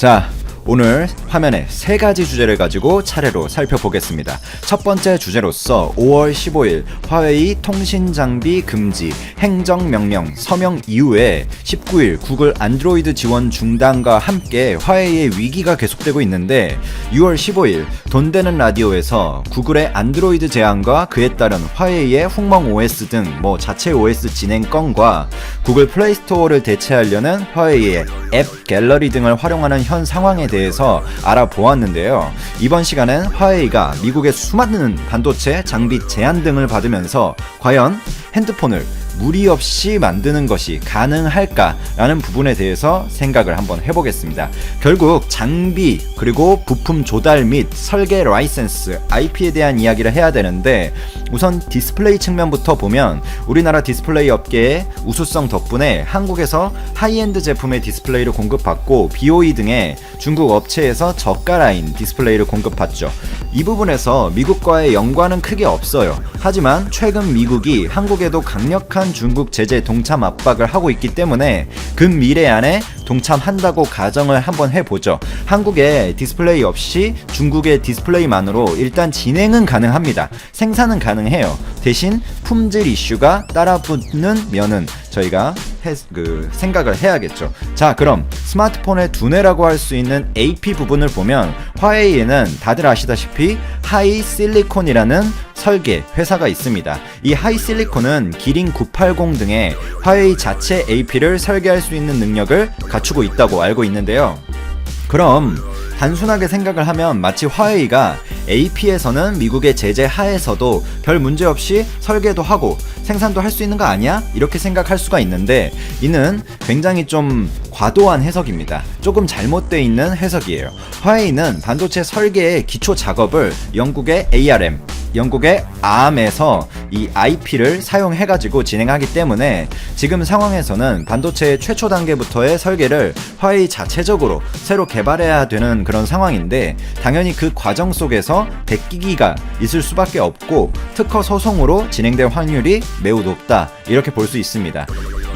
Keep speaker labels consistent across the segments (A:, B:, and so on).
A: 자, 오늘 화면에 세 가지 주제를 가지고 차례로 살펴보겠습니다. 첫 번째 주제로서 5월 15일 화웨이 통신 장비 금지 행정명령 서명 이후에 19일 구글 안드로이드 지원 중단과 함께 화웨이의 위기가 계속되고 있는데 6월 15일 돈 되는 라디오에서 구글의 안드로이드 제한과 그에 따른 화웨이의 훅멍 OS 등 자체 OS 진행 건과 구글 플레이 스토어를 대체하려는 화웨이의 앱 갤러리 등을 활용하는 현 상황에 대해서 알아보았는데요. 이번 시간엔 화웨이가 미국의 수많은 반도체 장비 제한 등을 받으면서 과연 핸드폰을 무리 없이 만드는 것이 가능할까라는 부분에 대해서 생각을 한번 해보겠습니다. 결국 장비 그리고 부품 조달 및 설계 라이센스 IP에 대한 이야기를 해야 되는데 우선 디스플레이 측면부터 보면 우리나라 디스플레이 업계의 우수성 덕분에 한국에서 하이엔드 제품의 디스플레이를 공급받고 BOE 등의 중국 업체에서 저가 라인 디스플레이를 공급받죠. 이 부분에서 미국과의 연관은 크게 없어요. 하지만 최근 미국이 한국에도 강력한 중국 제재 동참 압박을 하고 있기 때문에 근미래 안에 동참한다고 가정을 한번 해보죠. 한국의 디스플레이 없이 중국의 디스플레이만으로 일단 진행은 가능합니다. 생산은 가능해요. 대신 품질 이슈가 따라붙는 면은 저희가 생각을 해야겠죠. 자, 그럼 스마트폰의 두뇌라고 할 수 있는 AP 부분을 보면 화웨이에는 다들 아시다시피 하이실리콘이라는 설계 회사가 있습니다. 이 하이실리콘은 기린 980 등의 화웨이 자체 AP를 설계할 수 있는 능력을 갖추고 있다고 알고 있는데요. 그럼 단순하게 생각을 하면 마치 화웨이가 AP에서는 미국의 제재 하에서도 별 문제 없이 설계도 하고 생산도 할 수 있는 거 아니야? 이렇게 생각할 수가 있는데 이는 굉장히 좀 과도한 해석입니다. 조금 잘못되어 있는 해석이에요. 화웨이는 반도체 설계의 기초 작업을 영국의 ARM, 영국의 ARM에서 이 IP를 사용해가지고 진행하기 때문에 지금 상황에서는 반도체의 최초 단계부터의 설계를 화웨이 자체적으로 새로 개발해야 되는 그런 상황인데 당연히 그 과정 속에서 베끼기가 있을 수밖에 없고 특허 소송으로 진행될 확률이 매우 높다 이렇게 볼 수 있습니다.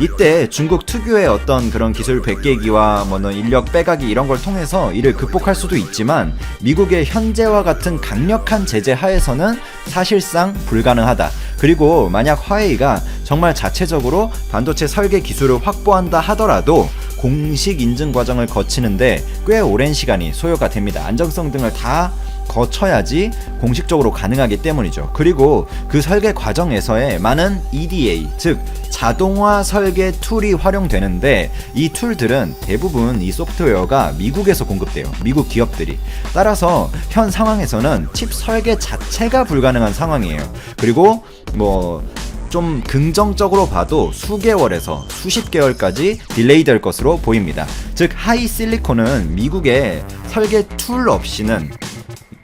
A: 이때 중국 특유의 어떤 그런 기술 베끼기와 인력 빼가기 이런 걸 통해서 이를 극복할 수도 있지만 미국의 현재와 같은 강력한 제재 하에서는 사실상 불가능하다. 그리고 만약 화웨이가 정말 자체적으로 반도체 설계 기술을 확보한다 하더라도 공식 인증 과정을 거치는데 꽤 오랜 시간이 소요가 됩니다. 안정성 등을 다 거쳐야지 공식적으로 가능하기 때문이죠. 그리고 그 설계 과정에서의 많은 EDA, 즉 자동화 설계 툴이 활용되는데 이 툴들은 대부분 이 소프트웨어가 미국에서 공급돼요. 미국 기업들이. 따라서 현 상황에서는 칩 설계 자체가 불가능한 상황이에요. 그리고 좀 긍정적으로 봐도 수개월에서 수십 개월까지 딜레이 될 것으로 보입니다. 즉 하이실리콘은 미국의 설계 툴 없이는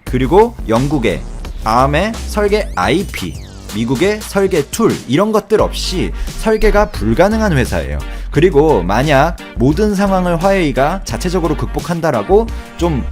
A: 그리고 영국의 ARM의 설계 IP, 미국의 설계 툴 이런 것들 없이 설계가 불가능한 회사예요. 그리고 만약 모든 상황을 화웨이가 자체적으로 극복한다라고 좀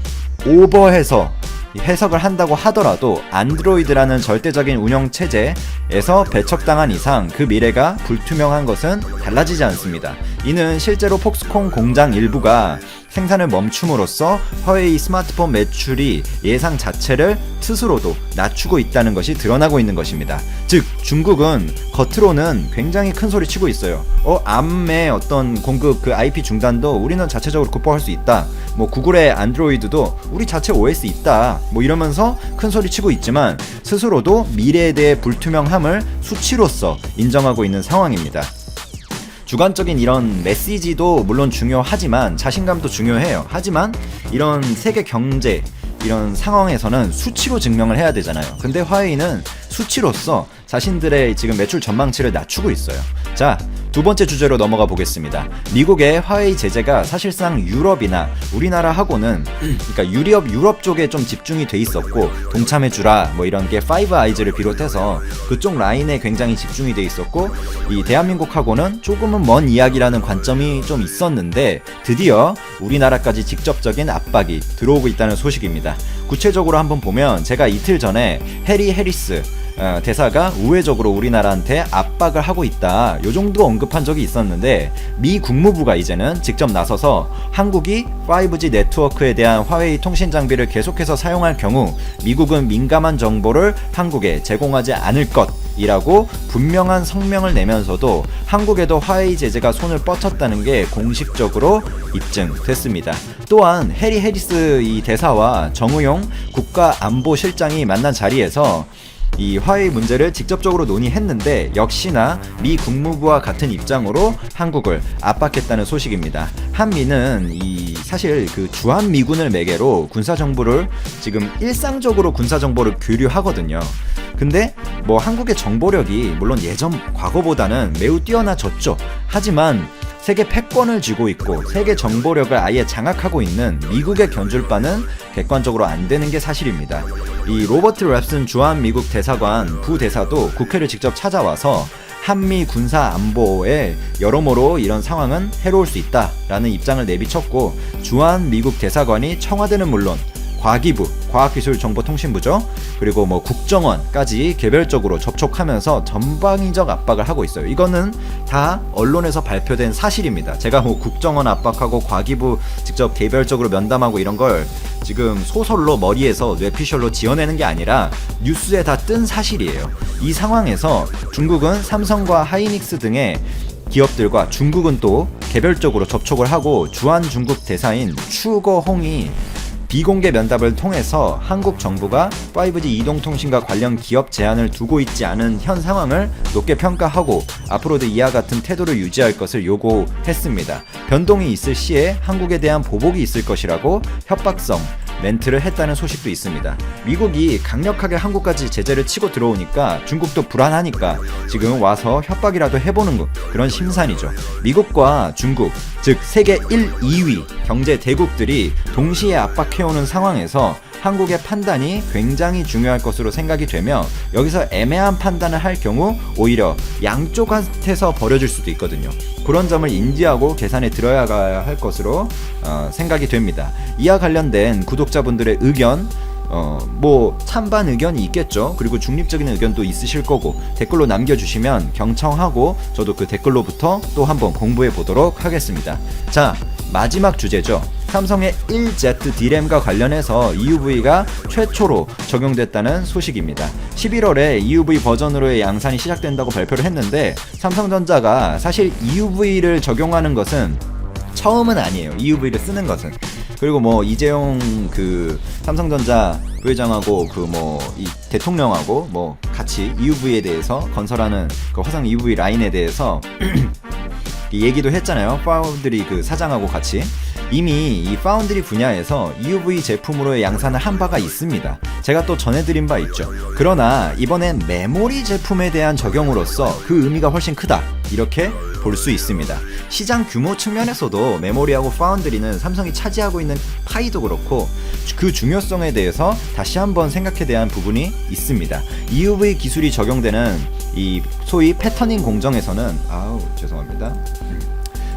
A: 오버해서 해석을 한다고 하더라도 안드로이드라는 절대적인 운영 체제에서 배척당한 이상 그 미래가 불투명한 것은 달라지지 않습니다. 이는 실제로 폭스콘 공장 일부가 생산을 멈춤으로써 화웨이 스마트폰 매출이 예상 자체를 스스로도 낮추고 있다는 것이 드러나고 있는 것입니다. 즉 중국은 겉으로는 굉장히 큰 소리 치고 있어요. ARM의 어떤 공급 그 IP 중단도 우리는 자체적으로 극복할 수 있다. 구글의 안드로이드도 우리 자체 OS 있다. 이러면서 큰 소리 치고 있지만 스스로도 미래에 대해 불투명함을 수치로서 인정하고 있는 상황입니다. 주관적인 이런 메시지도 물론 중요하지만 자신감도 중요해요. 하지만 이런 세계 경제 이런 상황에서는 수치로 증명을 해야 되잖아요. 근데 화웨이는 수치로서 자신들의 지금 매출 전망치를 낮추고 있어요. 자, 두 번째 주제로 넘어가 보겠습니다. 미국의 화웨이 제재가 사실상 유럽이나 우리나라하고는 그러니까 유럽 쪽에 좀 집중이 돼 있었고 동참해주라 이런 게 파이브 아이즈를 비롯해서 그쪽 라인에 굉장히 집중이 돼 있었고 이 대한민국하고는 조금은 먼 이야기라는 관점이 좀 있었는데 드디어 우리나라까지 직접적인 압박이 들어오고 있다는 소식입니다. 구체적으로 한번 보면 제가 이틀 전에 해리 해리스 대사가 우회적으로 우리나라한테 압박을 하고 있다, 요 정도 언급한 적이 있었는데, 미 국무부가 이제는 직접 나서서 한국이 5G 네트워크에 대한 화웨이 통신 장비를 계속해서 사용할 경우 미국은 민감한 정보를 한국에 제공하지 않을 것이라고 분명한 성명을 내면서도 한국에도 화웨이 제재가 손을 뻗쳤다는 게 공식적으로 입증됐습니다. 또한 해리 해리스 이 대사와 정의용 국가안보실장이 만난 자리에서 이 화웨이 문제를 직접적으로 논의했는데, 역시나 미 국무부와 같은 입장으로 한국을 압박했다는 소식입니다. 한미는 사실 그 주한미군을 매개로 군사정보를 지금 일상적으로 군사정보를 교류하거든요. 근데 뭐 한국의 정보력이 물론 예전 과거보다는 매우 뛰어나졌죠. 하지만 세계 패권을 쥐고 있고 세계 정보력을 아예 장악하고 있는 미국의 견줄 바는 객관적으로 안 되는 게 사실입니다. 이 로버트 랩슨 주한 미국 대사관 부대사도 국회를 직접 찾아와서 한미 군사 안보에 여러모로 이런 상황은 해로울 수 있다라는 입장을 내비쳤고, 주한 미국 대사관이 청와대는 물론 과기부, 과학기술정보통신부죠. 그리고 뭐 국정원까지 개별적으로 접촉하면서 전방위적 압박을 하고 있어요. 이거는 다 언론에서 발표된 사실입니다. 제가 뭐 국정원 압박하고 과기부 직접 개별적으로 면담하고 이런 걸 지금 소설로 머리에서 뇌피셜로 지어내는 게 아니라 뉴스에 다 뜬 사실이에요. 이 상황에서 중국은 삼성과 하이닉스 등의 기업들과 중국은 또 개별적으로 접촉을 하고, 주한 중국 대사인 추거홍이 비공개 면담을 통해서 한국 정부가 5G 이동통신과 관련 기업 제한을 두고 있지 않은 현 상황을 높게 평가하고 앞으로도 이와 같은 태도를 유지할 것을 요구했습니다. 변동이 있을 시에 한국에 대한 보복이 있을 것이라고 협박성 멘트를 했다는 소식도 있습니다. 미국이 강력하게 한국까지 제재를 치고 들어오니까 중국도 불안하니까 지금 와서 협박이라도 해보는 그런 심산이죠. 미국과 중국, 즉 세계 1, 2위 경제 대국들이 동시에 압박해오는 상황에서 한국의 판단이 굉장히 중요할 것으로 생각이 되며, 여기서 애매한 판단을 할 경우 오히려 양쪽한테서 벌어질 수도 있거든요. 그런 점을 인지하고 계산에 들어야 할 것으로 생각이 됩니다. 이와 관련된 구독자분들의 의견, 뭐 찬반 의견이 있겠죠. 그리고 중립적인 의견도 있으실 거고, 댓글로 남겨주시면 경청하고 저도 그 댓글로부터 또 한번 공부해 보도록 하겠습니다. 자, 마지막 주제죠. 삼성의 1Z D램과 관련해서 EUV가 최초로 적용됐다는 소식입니다. 11월에 EUV 버전으로의 양산이 시작된다고 발표를 했는데, 삼성전자가 사실 EUV를 적용하는 것은 처음은 아니에요. EUV를 쓰는 것은. 그리고 뭐 이재용 그 삼성전자 부회장하고 그 뭐 이 대통령하고 뭐 같이 EUV에 대해서 건설하는 그 화성 EUV 라인에 대해서 얘기도 했잖아요. 파운드리 그 사장하고 같이. 이미 이 파운드리 분야에서 EUV 제품으로의 양산을 한 바가 있습니다. 제가 또 전해드린 바 있죠. 그러나 이번엔 메모리 제품에 대한 적용으로서 그 의미가 훨씬 크다, 이렇게 볼 수 있습니다. 시장 규모 측면에서도 메모리하고 파운드리는 삼성이 차지하고 있는 파이도 그렇고 그 중요성에 대해서 다시 한번 생각해야 대한 부분이 있습니다. EUV 기술이 적용되는 이 소위 패터닝 공정에서는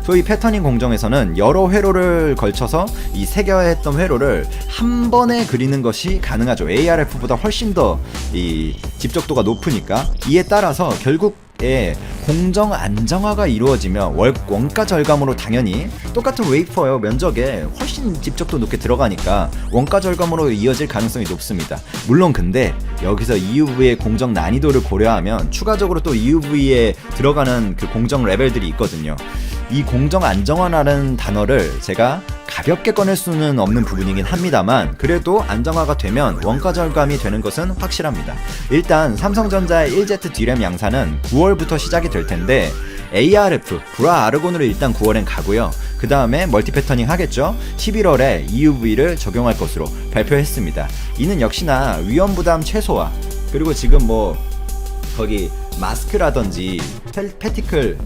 A: 소위 패터닝 공정에서는 여러 회로를 걸쳐서 이 색여했던 회로를 한 번에 그리는 것이 가능하죠. ARF보다 훨씬 더 이 집적도가 높으니까. 이에 따라서 결국에 공정 안정화가 이루어지면 원가 절감으로 당연히 똑같은 웨이퍼 면적에 훨씬 집적도 높게 들어가니까 원가 절감으로 이어질 가능성이 높습니다. 물론 근데 여기서 EUV의 공정 난이도를 고려하면 추가적으로 또 EUV에 들어가는 그 공정 레벨들이 있거든요. 이 공정 안정화라는 단어를 제가 가볍게 꺼낼 수는 없는 부분이긴 합니다만, 그래도 안정화가 되면 원가 절감이 되는 것은 확실합니다. 일단 삼성전자의 1Z D램 양산은 9월부터 시작이 될 텐데, ARF, 불화 아르곤으로 일단 9월엔 가고요. 그 다음에 멀티 패터닝 하겠죠. 11월에 EUV를 적용할 것으로 발표했습니다. 이는 역시나 위험 부담 최소화, 그리고 지금 뭐 거기 마스크라든지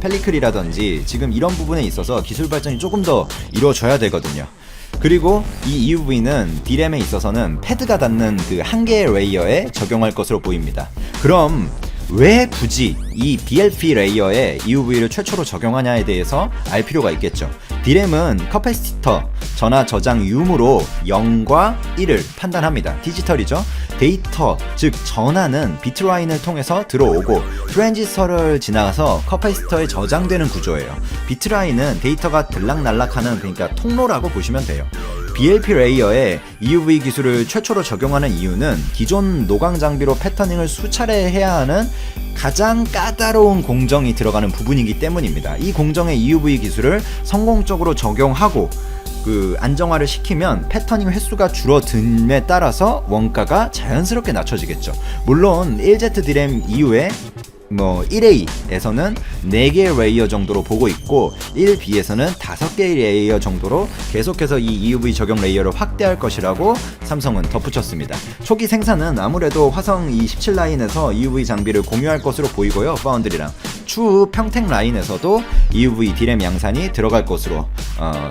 A: 펠리클이라든지 지금 이런 부분에 있어서 기술 발전이 조금 더 이루어져야 되거든요. 그리고 이 EUV는 D램에 있어서는 패드가 닿는 그 한 개의 레이어에 적용할 것으로 보입니다. 그럼 왜 굳이 이 BLP 레이어에 EUV를 최초로 적용하냐에 대해서 알 필요가 있겠죠. D램은 커패시터, 전화 저장 유무로 0과 1을 판단합니다. 디지털이죠. 데이터, 즉 전하는 비트라인을 통해서 들어오고 트랜지스터를 지나가서 커패시터에 저장되는 구조예요. 비트라인은 데이터가 들락날락하는, 그러니까 통로라고 보시면 돼요. BLP 레이어에 EUV 기술을 최초로 적용하는 이유는 기존 노광 장비로 패터닝을 수차례 해야 하는 가장 까다로운 공정이 들어가는 부분이기 때문입니다. 이 공정의 EUV 기술을 성공적으로 적용하고 안정화를 시키면 패터닝 횟수가 줄어듦에 따라서 원가가 자연스럽게 낮춰지겠죠. 물론 1Z D램 이후에 1A에서는 4개의 레이어 정도로 보고 있고 1B에서는 5개의 레이어 정도로 계속해서 이 EUV 적용 레이어를 확대할 것이라고 삼성은 덧붙였습니다. 초기 생산은 아무래도 화성 17 라인에서 EUV 장비를 공유할 것으로 보이고요. 파운드리랑 추후 평택 라인에서도 EUV D램 양산이 들어갈 것으로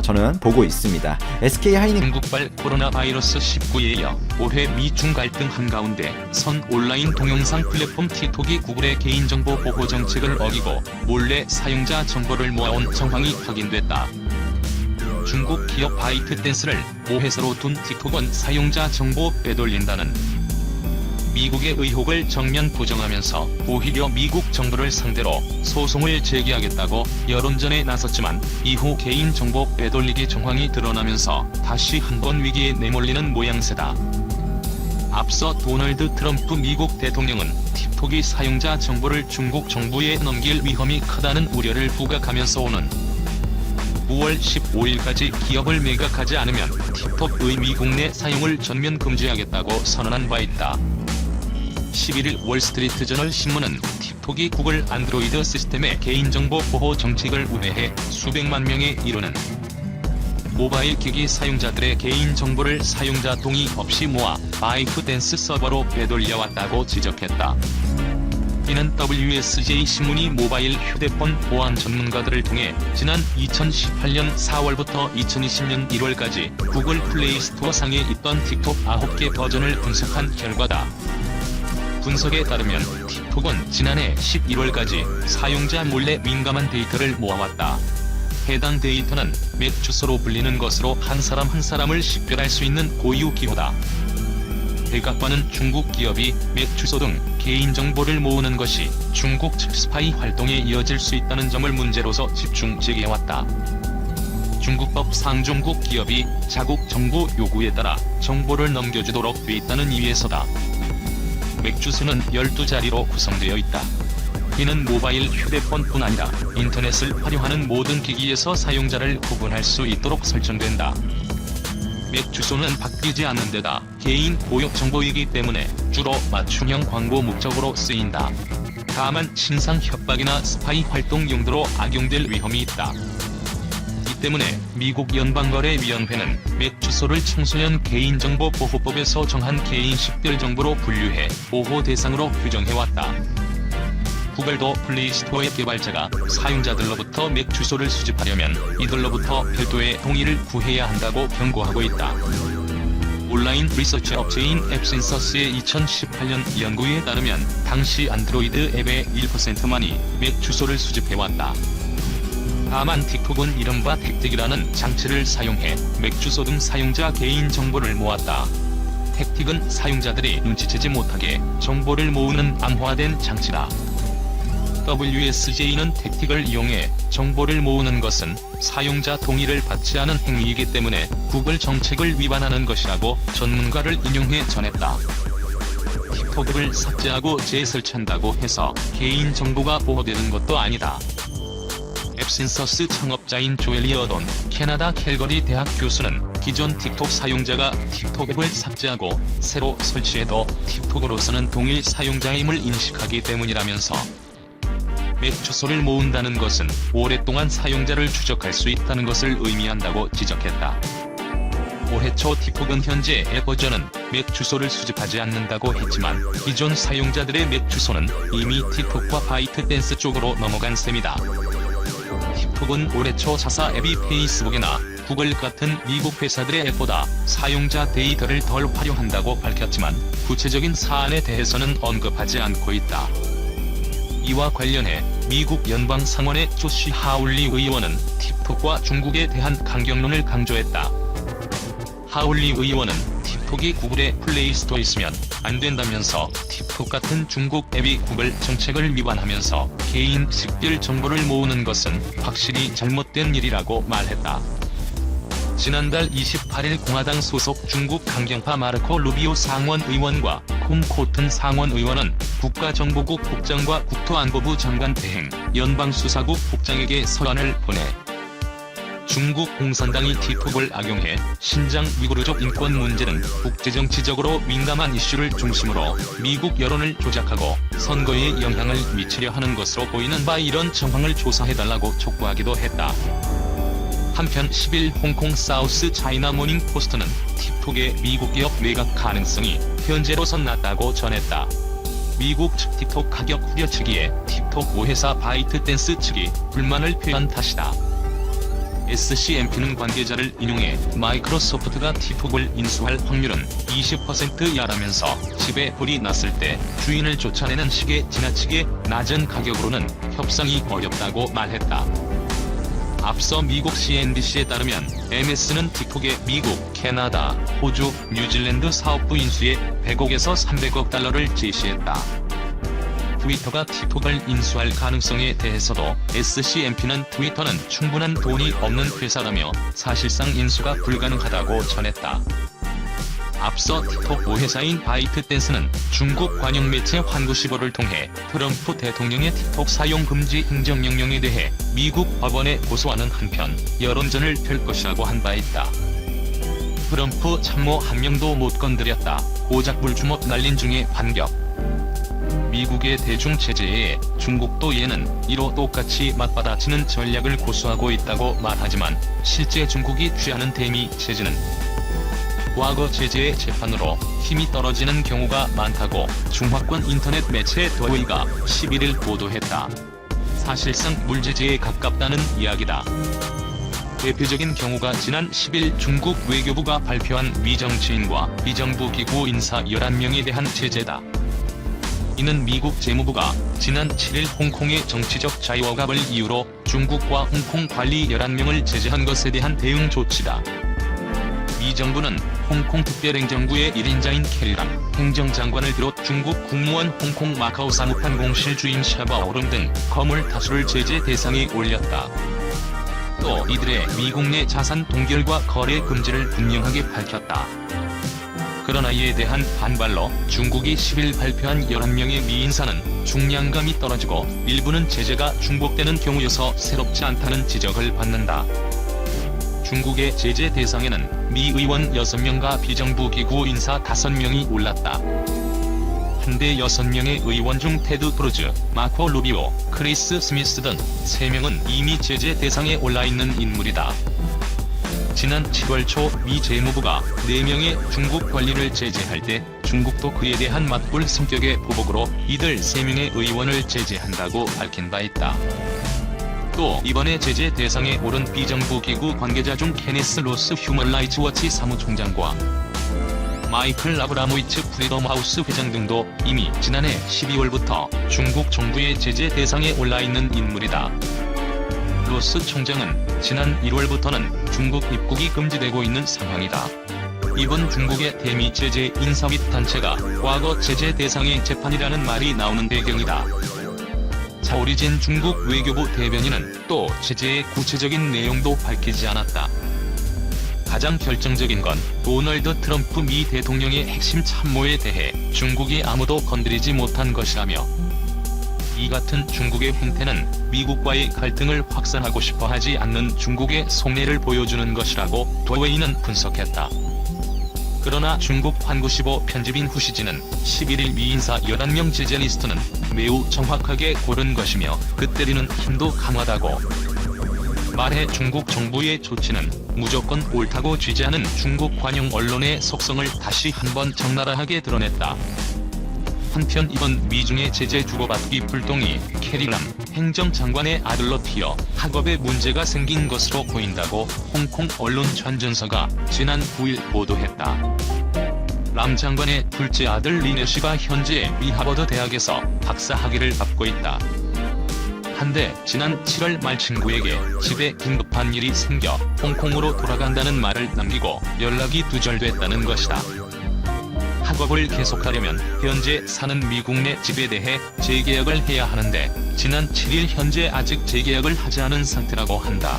A: 저는 보고 있습니다. SK 하이닉
B: 중국발 코로나 바이러스 19에 이어 올해 미중 갈등 한가운데 선 온라인 동영상 플랫폼 틱톡이 구글의 개인정보 보호 정책을 어기고 몰래 사용자 정보를 모아온 정황이 확인됐다. 중국 기업 바이트댄스를 모회사로 둔 틱톡은 사용자 정보 빼돌린다는 미국의 의혹을 정면 부정하면서 오히려 미국 정부를 상대로 소송을 제기하겠다고 여론전에 나섰지만 이후 개인정보 빼돌리기 정황이 드러나면서 다시 한번 위기에 내몰리는 모양새다. 앞서 도널드 트럼프 미국 대통령은 틱톡이 사용자 정보를 중국 정부에 넘길 위험이 크다는 우려를 부각하면서 오는 9월 15일까지 기업을 매각하지 않으면 틱톡의 미국 내 사용을 전면 금지하겠다고 선언한 바 있다. 11일 월스트리트저널 신문은 틱톡이 구글 안드로이드 시스템의 개인정보 보호 정책을 우회해 수백만 명에 이르는 모바일 기기 사용자들의 개인정보를 사용자 동의 없이 모아 바이트댄스 서버로 빼돌려왔다고 지적했다. 이는 WSJ 신문이 모바일 휴대폰 보안 전문가들을 통해 지난 2018년 4월부터 2020년 1월까지 구글 플레이 스토어 상에 있던 틱톡 9개 버전을 분석한 결과다. 분석에 따르면 틱톡은 지난해 11월까지 사용자 몰래 민감한 데이터를 모아왔다. 해당 데이터는 맥 주소로 불리는 것으로 한 사람 한 사람을 식별할 수 있는 고유 기호다. 백악관은 중국 기업이 맥 주소 등 개인정보를 모으는 것이 중국 측 스파이 활동에 이어질 수 있다는 점을 문제로서 집중 제기해왔다. 중국법 상종국 기업이 자국 정부 요구에 따라 정보를 넘겨주도록 돼 있다는 이유에서다. 맥 주소는 12자리로 구성되어 있다. 이는 모바일 휴대폰뿐 아니라 인터넷을 활용하는 모든 기기에서 사용자를 구분할 수 있도록 설정된다. 맥 주소는 바뀌지 않는 데다 개인 고역 정보이기 때문에 주로 맞춤형 광고 목적으로 쓰인다. 다만 신상 협박이나 스파이 활동 용도로 악용될 위험이 있다. 이 때문에 미국 연방거래위원회는 맥 주소를 청소년 개인정보보호법에서 정한 개인 식별 정보로 분류해 보호 대상으로 규정해왔다. 구글도 플레이스토어의 개발자가 사용자들로부터 맥 주소를 수집하려면 이들로부터 별도의 동의를 구해야 한다고 경고하고 있다. 온라인 리서치 업체인 앱센서스의 2018년 연구에 따르면 당시 안드로이드 앱의 1%만이 맥 주소를 수집해왔다. 다만 틱톡은 이른바 택틱이라는 장치를 사용해 맥 주소 등 사용자 개인 정보를 모았다. 택틱은 사용자들이 눈치채지 못하게 정보를 모으는 암호화된 장치다. WSJ는 택틱을 이용해 정보를 모으는 것은 사용자 동의를 받지 않은 행위이기 때문에 구글 정책을 위반하는 것이라고 전문가를 인용해 전했다. 틱톡을 삭제하고 재설치한다고 해서 개인정보가 보호되는 것도 아니다. 앱센서스 창업자인 조엘리 어돈 캐나다 캘거리 대학 교수는 기존 틱톡 사용자가 틱톡 앱을 삭제하고 새로 설치해도 틱톡으로서는 동일 사용자임을 인식하기 때문이라면서 맥 주소를 모은다는 것은 오랫동안 사용자를 추적할 수 있다는 것을 의미한다고 지적했다. 올해 초 틱톡은 현재 앱 버전은 맥 주소를 수집하지 않는다고 했지만 기존 사용자들의 맥 주소는 이미 틱톡과 바이트댄스 쪽으로 넘어간 셈이다. 틱톡은 올해 초 자사 앱이 페이스북이나 구글 같은 미국 회사들의 앱보다 사용자 데이터를 덜 활용한다고 밝혔지만 구체적인 사안에 대해서는 언급하지 않고 있다. 이와 관련해 미국 연방 상원의 조시 하울리 의원은 틱톡과 중국에 대한 강경론을 강조했다. 하울리 의원은 틱톡이 구글의 플레이스토어에 있으면 안 된다면서 틱톡 같은 중국 앱이 구글 정책을 위반하면서 개인 식별 정보를 모으는 것은 확실히 잘못된 일이라고 말했다. 지난달 28일 공화당 소속 중국 강경파 마르코 루비오 상원 의원과 콤 코튼 상원 의원은 국가정보국 국장과 국토안보부 장관 대행, 연방수사국 국장에게 서한을 보내 중국 공산당이 틱톡을 악용해 신장 위구르족 인권 문제는 국제정치적으로 민감한 이슈를 중심으로 미국 여론을 조작하고 선거에 영향을 미치려 하는 것으로 보이는 바 이런 정황을 조사해달라고 촉구하기도 했다. 한편 10일 홍콩 사우스 차이나 모닝 포스트는 틱톡의 미국 기업 매각 가능성이 현재로선 낮다고 전했다. 미국 측 틱톡 가격 후려치기에 틱톡 모회사 바이트댄스 측이 불만을 표한 탓이다. SCMP는 관계자를 인용해 마이크로소프트가 틱톡을 인수할 확률은 20%야라면서 집에 불이 났을 때 주인을 쫓아내는 식의 지나치게 낮은 가격으로는 협상이 어렵다고 말했다. 앞서 미국 CNBC에 따르면 MS는 틱톡의 미국, 캐나다, 호주, 뉴질랜드 사업부 인수에 100억에서 300억 달러를 제시했다. 트위터가 틱톡을 인수할 가능성에 대해서도 SCMP는 트위터는 충분한 돈이 없는 회사라며 사실상 인수가 불가능하다고 전했다. 앞서 틱톡 모회사인 바이트댄스는 중국 관영 매체 환구시보를 통해 트럼프 대통령의 틱톡 사용 금지 행정명령에 대해 미국 법원에 고소하는 한편 여론전을 펼 것이라고 한 바 있다. 트럼프 참모 한 명도 못 건드렸다. 오작불 주먹 날린 중에 반격. 미국의 대중 제재에 중국도 얘는 이로 똑같이 맞받아치는 전략을 고수하고 있다고 말하지만 실제 중국이 취하는 대미 제재는 과거 제재의 재판으로 힘이 떨어지는 경우가 많다고 중화권 인터넷 매체 더웨이가 11일 보도했다. 사실상 물제재에 가깝다는 이야기다. 대표적인 경우가 지난 10일 중국 외교부가 발표한 미정치인과 비정부 기구 인사 11명에 대한 제재다. 이는 미국 재무부가 지난 7일 홍콩의 정치적 자유억압을 이유로 중국과 홍콩 관리 11명을 제재한 것에 대한 대응 조치다. 미 정부는 홍콩 특별행정구의 1인자인 캐리람 행정장관을 비롯 중국 국무원 홍콩 마카오 사무판 공실 주임 샤바 오름 등 거물 다수를 제재 대상에 올렸다. 또 이들의 미국 내 자산 동결과 거래 금지를 분명하게 밝혔다. 그러나 이에 대한 반발로 중국이 10일 발표한 11명의 미인사는 중량감이 떨어지고 일부는 제재가 중복되는 경우여서 새롭지 않다는 지적을 받는다. 중국의 제재 대상에는 미 의원 6명과 비정부 기구 인사 5명이 올랐다. 한데 6명의 의원 중 테드 크루즈, 마코 루비오, 크리스 스미스 등 3명은 이미 제재 대상에 올라있는 인물이다. 지난 7월 초 미 재무부가 4명의 중국 관리를 제재할 때 중국도 그에 대한 맞불 성격의 보복으로 이들 3명의 의원을 제재한다고 밝힌 바 있다. 또 이번에 제재 대상에 오른 비정부 기구 관계자 중 케네스 로스 휴먼 라이츠 워치 사무총장과 마이클 아브라모이츠 프리덤 하우스 회장 등도 이미 지난해 12월부터 중국 정부의 제재 대상에 올라있는 인물이다. 로스 총장은 지난 1월부터는 중국 입국이 금지되고 있는 상황이다. 이번 중국의 대미 제재 인사 및 단체가 과거 제재 대상의 재판이라는 말이 나오는 배경이다. 차오리진 중국 외교부 대변인은 또 제재의 구체적인 내용도 밝히지 않았다. 가장 결정적인 건 도널드 트럼프 미 대통령의 핵심 참모에 대해 중국이 아무도 건드리지 못한 것이라며 이 같은 중국의 행태는 미국과의 갈등을 확산하고 싶어 하지 않는 중국의 속내를 보여주는 것이라고 더웨이는 분석했다. 그러나 중국 환구시보 편집인 후시진은 11일 미인사 11명 제재 리스트는 매우 정확하게 고른 것이며 그 때리는 힘도 강하다고 말해 중국 정부의 조치는 무조건 옳다고 취재하는 중국 관영 언론의 속성을 다시 한번 적나라하게 드러냈다. 한편 이번 미중의 제재 주고받기 불똥이 캐리람 행정장관의 아들로 튀어 학업에 문제가 생긴 것으로 보인다고 홍콩 언론 전전서가 지난 9일 보도했다. 람 장관의 둘째 아들 리네시가 현재 미 하버드 대학에서 박사 학위를 받고 있다. 한데 지난 7월 말 친구에게 집에 긴급한 일이 생겨 홍콩으로 돌아간다는 말을 남기고 연락이 두절됐다는 것이다. 학업을 계속하려면 현재 사는 미국 내 집에 대해 재계약을 해야 하는데 지난 7일 현재 아직 재계약을 하지 않은 상태라고 한다.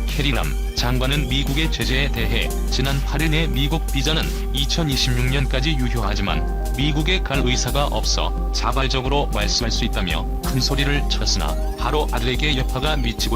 B: 캐리남 장관은 미국의 제재에 대해 지난 8일 내 미국 비자는 2026년까지 유효하지만 미국에 갈 의사가 없어 자발적으로 말소할 수 있다며 큰 소리를 쳤으나 바로 아들에게 여파가 미치고